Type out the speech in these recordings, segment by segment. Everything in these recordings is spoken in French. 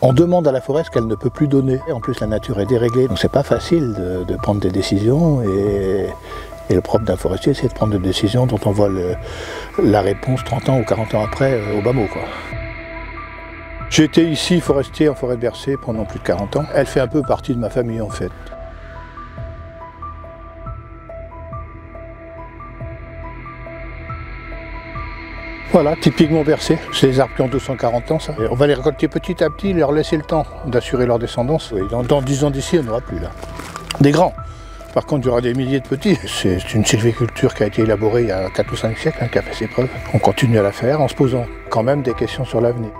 On demande à la forêt ce qu'elle ne peut plus donner. En plus, la nature est déréglée, donc c'est pas facile de prendre des décisions. Et le propre d'un forestier, c'est de prendre des décisions dont on voit la réponse 30 ans ou 40 ans après au bas mot, quoi. J'ai été ici forestier en forêt de Bercé pendant plus de 40 ans. Elle fait un peu partie de ma famille en fait. Voilà, typiquement Bercé. C'est des arbres qui ont 240 ans, ça. Et on va les récolter petit à petit, leur laisser le temps d'assurer leur descendance. Oui, dans 10 ans d'ici, on n'aura plus là. Des grands. Par contre, il y aura des milliers de petits. C'est une sylviculture qui a été élaborée il y a 4 ou 5 siècles, qui a fait ses preuves. On continue à la faire en se posant quand même des questions sur l'avenir.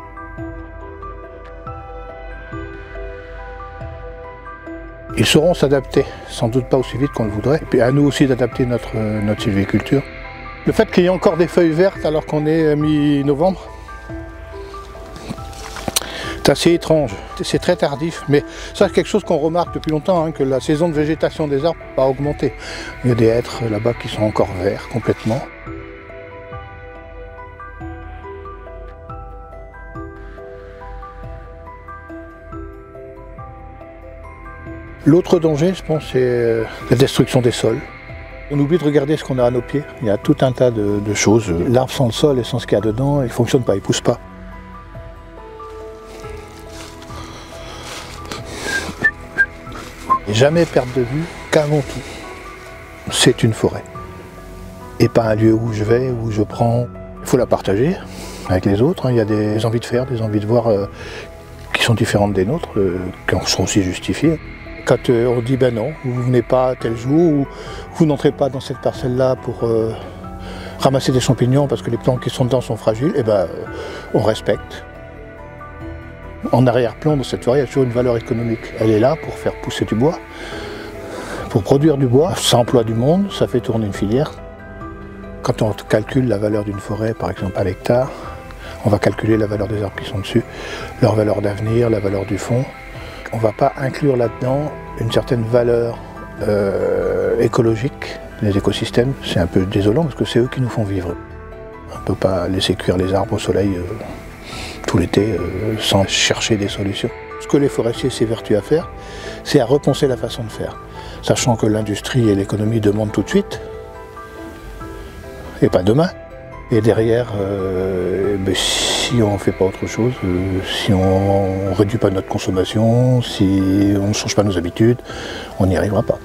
Ils sauront s'adapter, sans doute pas aussi vite qu'on le voudrait. Et puis à nous aussi d'adapter notre sylviculture. Le fait qu'il y ait encore des feuilles vertes alors qu'on est mi-novembre, c'est assez étrange. C'est très tardif, mais ça c'est quelque chose qu'on remarque depuis longtemps, que la saison de végétation des arbres va augmenter. Il y a des hêtres là-bas qui sont encore verts complètement. L'autre danger, je pense, c'est la destruction des sols. On oublie de regarder ce qu'on a à nos pieds. Il y a tout un tas de choses. L'arbre sans le sol et sans ce qu'il y a dedans, il ne fonctionne pas, il ne pousse pas. Et jamais perdre de vue qu'avant tout, c'est une forêt. Et pas un lieu où je vais, où je prends. Il faut la partager avec les autres. Il y a des envies de faire, des envies de voir qui sont différentes des nôtres, qui sont aussi justifiées. Quand on dit ben non, vous venez pas tel jour, ou vous n'entrez pas dans cette parcelle-là pour ramasser des champignons parce que les plantes qui sont dedans sont fragiles, et ben on respecte. En arrière-plan de cette forêt, il y a toujours une valeur économique. Elle est là pour faire pousser du bois, pour produire du bois. Ça emploie du monde, ça fait tourner une filière. Quand on calcule la valeur d'une forêt, par exemple à l'hectare, on va calculer la valeur des arbres qui sont dessus, leur valeur d'avenir, la valeur du fond. On ne va pas inclure là-dedans une certaine valeur écologique. Les écosystèmes, c'est un peu désolant parce que c'est eux qui nous font vivre. On ne peut pas laisser cuire les arbres au soleil tout l'été sans chercher des solutions. Ce que les forestiers s'évertuent à faire, c'est à repenser la façon de faire. Sachant que l'industrie et l'économie demandent tout de suite, et pas demain. Et derrière, si on ne fait pas autre chose, si on ne réduit pas notre consommation, si on ne change pas nos habitudes, on n'y arrivera pas.